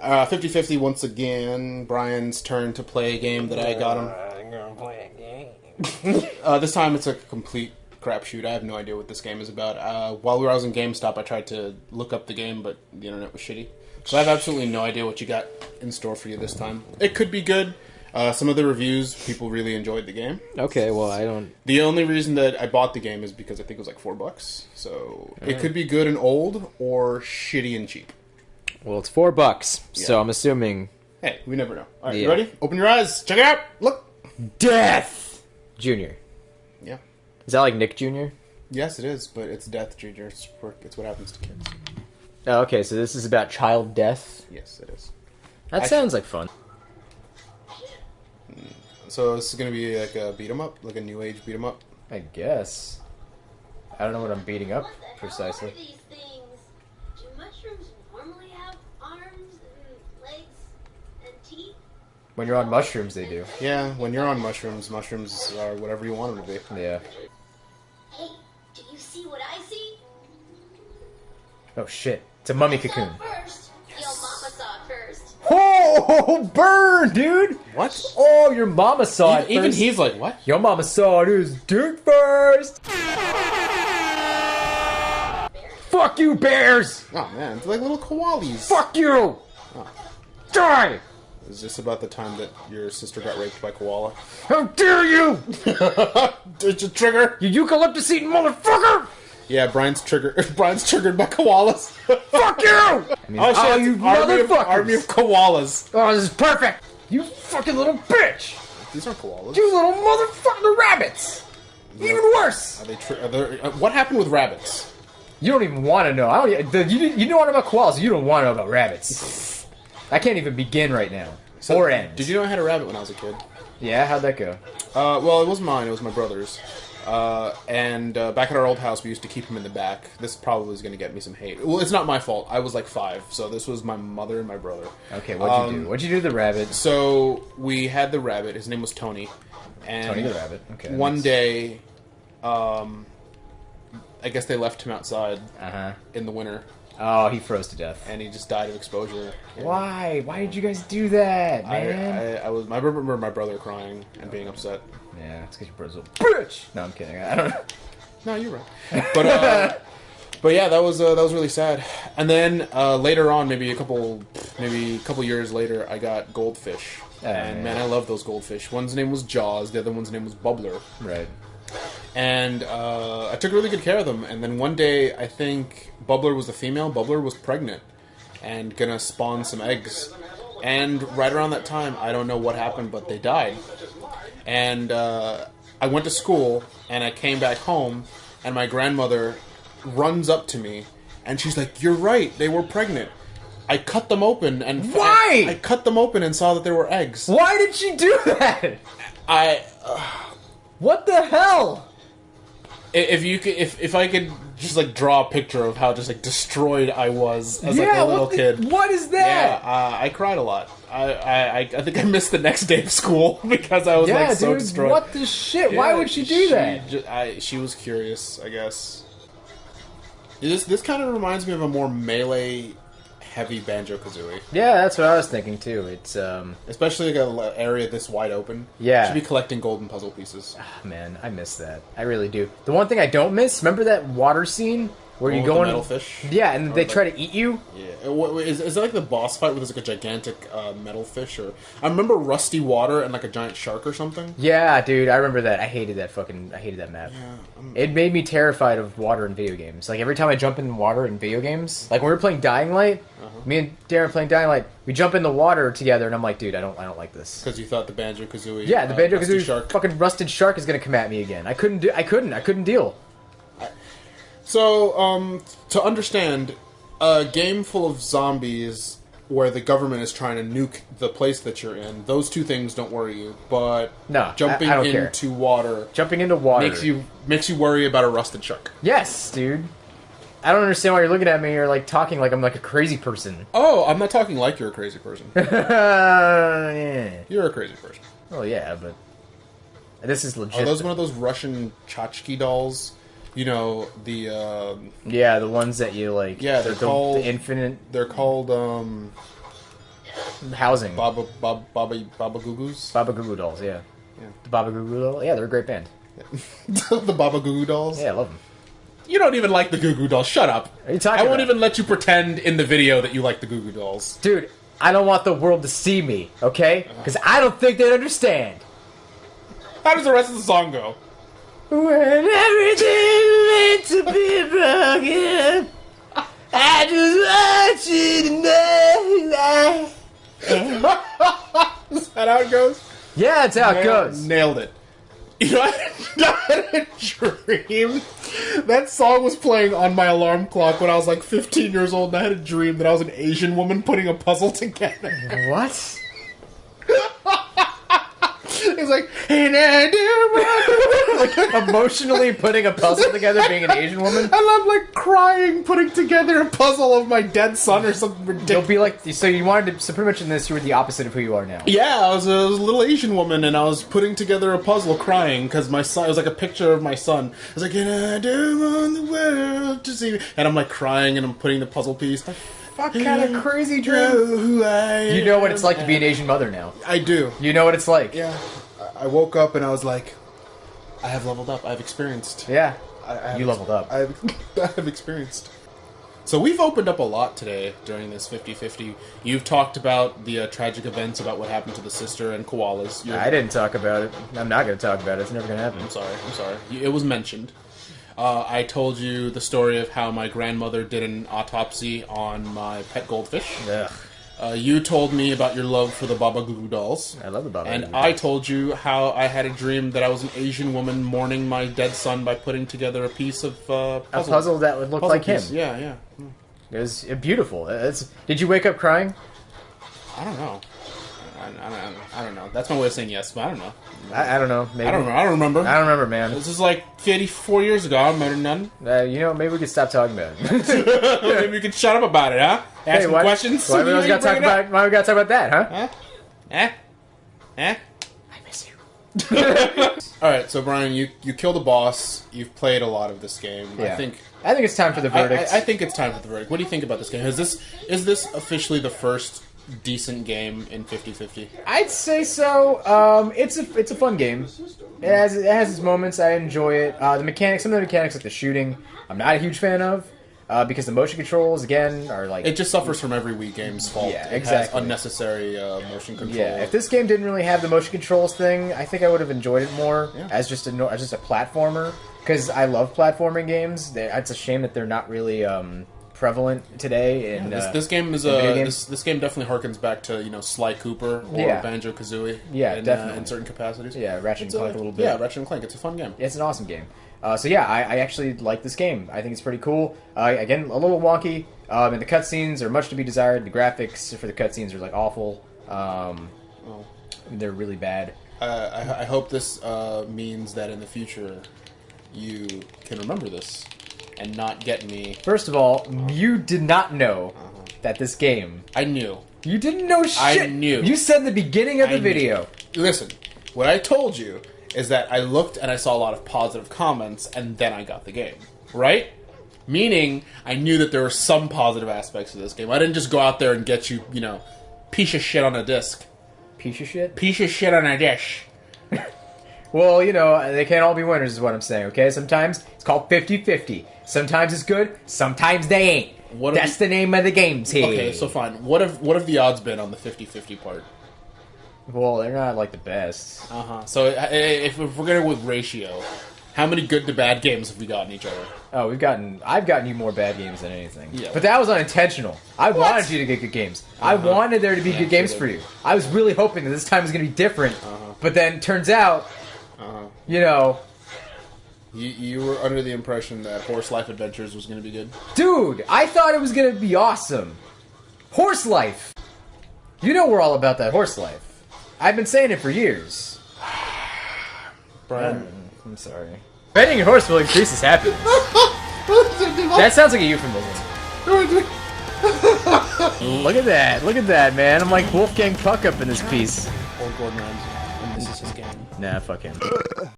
50-50 once again. Brian's turn to play a game that I got him. I'm gonna play a game. This time it's a complete crapshoot. I have no idea what this game is about. While I was in GameStop, I tried to look up the game, but the internet was shitty. So I have absolutely no idea what you got in store for you this time. It could be good. Some of the reviews, people really enjoyed the game. Okay, well, I don't... The only reason that I bought the game is because I think it was like $4. So it could be good and old, or shitty and cheap. Well, it's $4, so I'm assuming... Hey, we never know. Alright, you ready? Open your eyes. Check it out. Look. Death Junior. Yeah. Is that like Nick Jr.? Yes, it is, but it's Death Junior. It's what happens to kids. Oh, okay, so this is about child death? Yes, it is. That sounds like fun. So this is going to be like a beat-em-up? Like a new age beat-em-up? I guess. I don't know what I'm beating up, precisely. What are these things? Do mushrooms normally have arms and legs and teeth? When you're on mushrooms, they do. Yeah, when you're on mushrooms, mushrooms are whatever you want them to be. Yeah. Hey, do you see what I see? Oh, shit. It's a mummy cocoon. First. Yo, mama saw it first. Oh, burn, dude! What? Oh, your mama saw it Even first. he's like, what? Your mama saw his dick first! Fuck you, bears! Oh man, they're like little koalas. Fuck you! Oh. Die! Is this about the time that your sister got raped by koala? How dare you! Did you trigger? You eucalyptus eating motherfucker! Yeah, Brian's triggered by koalas. Fuck you! I mean, Oh shit, you army motherfuckers! of koalas. Oh, this is perfect! You fucking little bitch! These aren't koalas. You little motherfucking rabbits! Even worse! Are they what happened with rabbits? You don't even want to know. You know about koalas. You don't want to know about rabbits. I can't even begin right now. Or end. Did you know I had a rabbit when I was a kid? Yeah, how'd that go? Well, it wasn't mine. It was my brother's. And back at our old house, we used to keep him in the back. This probably is going to get me some hate. Well, it's not my fault. I was like 5, so this was my mother and my brother. Okay, what'd you do? What'd you do to the rabbit? So we had the rabbit. His name was Tony. And Tony the rabbit. Okay. One day, I guess they left him outside in the winter. Oh, he froze to death. And he just died of exposure. Why? Why did you guys do that, man? I remember my brother crying and being upset. Yeah, it's because your brother's a little bitch. No, I'm kidding. I don't know. No, you're right. But yeah, that was really sad. And then later on, maybe a couple years later, I got goldfish. And man, I love those goldfish. One's name was Jaws. The other one's name was Bubbler. Right. And I took really good care of them. And then one day, I think Bubbler was the female. Bubbler was pregnant and gonna spawn some eggs. And right around that time, I don't know what happened, but they died. And I went to school, and I came back home, and my grandmother runs up to me, and she's like, "You're right, they were pregnant." I cut them open, and why? I cut them open and saw that they were eggs. Why did she do that? What the hell? If I could just like draw a picture of how just like destroyed I was as like a little kid. What is that? Yeah, I cried a lot. I think I missed the next day of school because I was like so destroyed. What the shit? Why would she do that? She was curious, I guess. This kind of reminds me of a more melee heavy Banjo-Kazooie. Yeah, that's what I was thinking too. It's especially like an area this wide open. Yeah, should be collecting golden puzzle pieces. Oh, man, I miss that. I really do. The one thing I don't miss, remember that water scene where you go in, metal fish? Yeah, and they try to eat you. Yeah, is that like the boss fight where there's like a gigantic metal fish? Or I remember rusty water and like a giant shark or something. Yeah, dude, I remember that. I hated that map. Yeah, it made me terrified of water in video games. Like every time I jump in water in video games, like when we were playing Dying Light, me and Daren playing Dying Light, we jump in the water together, and I'm like, dude, I don't like this. Because you thought the Banjo-Kazooie, yeah, the Banjo-Kazooie shark, fucking rusted shark is gonna come at me again. I couldn't deal. So, to understand, a game full of zombies where the government is trying to nuke the place that you're in, those two things don't worry you. But no, jumping I don't into care. water makes you worry about a rusted shark. Yes, dude. I don't understand why you're looking at me or like talking like I'm like a crazy person. Oh, I'm not talking like you're a crazy person. Yeah. You're a crazy person. Oh yeah, but this is legit. Are those one of those Russian tchotchke dolls? You know, the yeah, the ones that you like. Yeah, they're called the infinite. They're called housing. Baba Goo Goos. Baba Goo Goo Dolls, yeah. Yeah. The Baba Goo Goo Dolls, yeah, they're a great band. The Baba Goo Goo Dolls. Yeah, I love them. You don't even like the Goo Goo Dolls. Shut up. Are you talking I won't about? even let you pretend in the video that you like the Goo Goo Dolls. Dude, I don't want the world to see me, okay? Because I don't think they'd understand. How does the rest of the song go? When everything meant to be broken, I just want you to know. Is that how it goes? Yeah, that's how it goes. Nailed it. You know, I had a dream. That song was playing on my alarm clock when I was like 15 years old, and I had a dream that I was an Asian woman putting a puzzle together. What? It's like, and I do Like, emotionally putting a puzzle together being an Asian woman? I love, like, crying, putting together a puzzle of my dead son or something ridiculous. You'll be like, so you wanted to, so pretty much in this, you were the opposite of who you are now. Yeah, I was a little Asian woman, and I was putting together a puzzle, crying because my son. It was like a picture of my son. I was like, "And I do want the world to see me," and I'm like crying, and I'm putting the puzzle piece. What kind of crazy dream? Who I You know what it's like to be am. an Asian mother now. I do. You know what it's like. Yeah, I woke up and I was like, I have leveled up. I've experienced. Yeah. I have You leveled up. I have experienced. So we've opened up a lot today during this 50-50. You've talked about the tragic events about what happened to the sister and koalas. I didn't talk about it. I'm not going to talk about it. It's never going to happen. I'm sorry. It was mentioned. I told you the story of how my grandmother did an autopsy on my pet goldfish. Ugh. You told me about your love for the Baba Goo Goo dolls. I love the Baba And Goo Goo I dolls. told you how I had a dream that I was an Asian woman mourning my dead son by putting together a piece of puzzle. A puzzle that would look Puzzle like piece. him. Yeah. It was beautiful. Did you wake up crying? I don't know. I don't know. That's my way of saying yes, but I don't know. I don't know. Maybe. I don't know. I don't remember. I don't remember, man. This is like 54 years ago. I remember none. You know, maybe we could stop talking about it. Maybe we could shut up about it, huh? Ask some questions. Why we gotta talk about? Why we gotta talk about that, huh? Huh? Eh? I miss you. All right, so Brian, you killed a boss. You've played a lot of this game. Yeah. I think it's time for the verdict. I think it's time for the verdict. What do you think about this game? Is this officially the first decent game in 50-50? I'd say so. It's a fun game. It has its moments. I enjoy it. The mechanics, some of the mechanics, like the shooting, I'm not a huge fan of. Because the motion controls, again, are like... It just suffers from every Wii game's fault. Yeah, It exactly. has unnecessary motion control. Yeah, if this game didn't really have the motion controls thing, I think I would have enjoyed it more Yeah. as just a platformer. Because I love platforming games. It's a shame that they're not really prevalent today. In, This game is video games. this game definitely harkens back to Sly Cooper or Yeah. Banjo Kazooie. Yeah, in, definitely. in certain capacities. Yeah, Ratchet and Clank a little bit. Yeah, Ratchet and Clank. It's a fun game. It's an awesome game. So yeah, I actually like this game. I think it's pretty cool. Again, a little wonky. And the cutscenes are much to be desired. The graphics for the cutscenes are like awful. They're really bad. I hope this means that in the future you can remember this and not get me. First of all, you did not know that this game. I knew. You didn't know shit. I knew. You said in the beginning of the I knew. video. Listen, what I told you is that I looked and I saw a lot of positive comments, and then I got the game. Right? Meaning, I knew that there were some positive aspects of this game. I didn't just go out there and get you, piece of shit on a disc. Piece of shit? Piece of shit on a dish. Well, they can't all be winners is what I'm saying, okay? Sometimes it's called 50-50. Sometimes it's good, sometimes they ain't. That's the name of the games here. Okay, so fine. What have the odds been on the 50-50 part? Well, they're not like the best. So if we're going with ratio, how many good to bad games have we gotten each other? Oh, I've gotten you more bad games than anything. Yeah. But that was unintentional. I wanted you to get good games. I wanted there to be good games for you. I was really hoping that this time was going to be different. But then turns out, You were under the impression that Horse Life Adventures was going to be good? dude, I thought it was going to be awesome. Horse life. You know we're all about that horse life. I've been saying it for years. Brian. I'm sorry. Betting your horse will increase his happiness. That sounds like a euphemism. Look at that, man. I'm like Wolfgang Puck up in this piece. Old Gordon Ramsay. And this is his game. Nah, fuck him.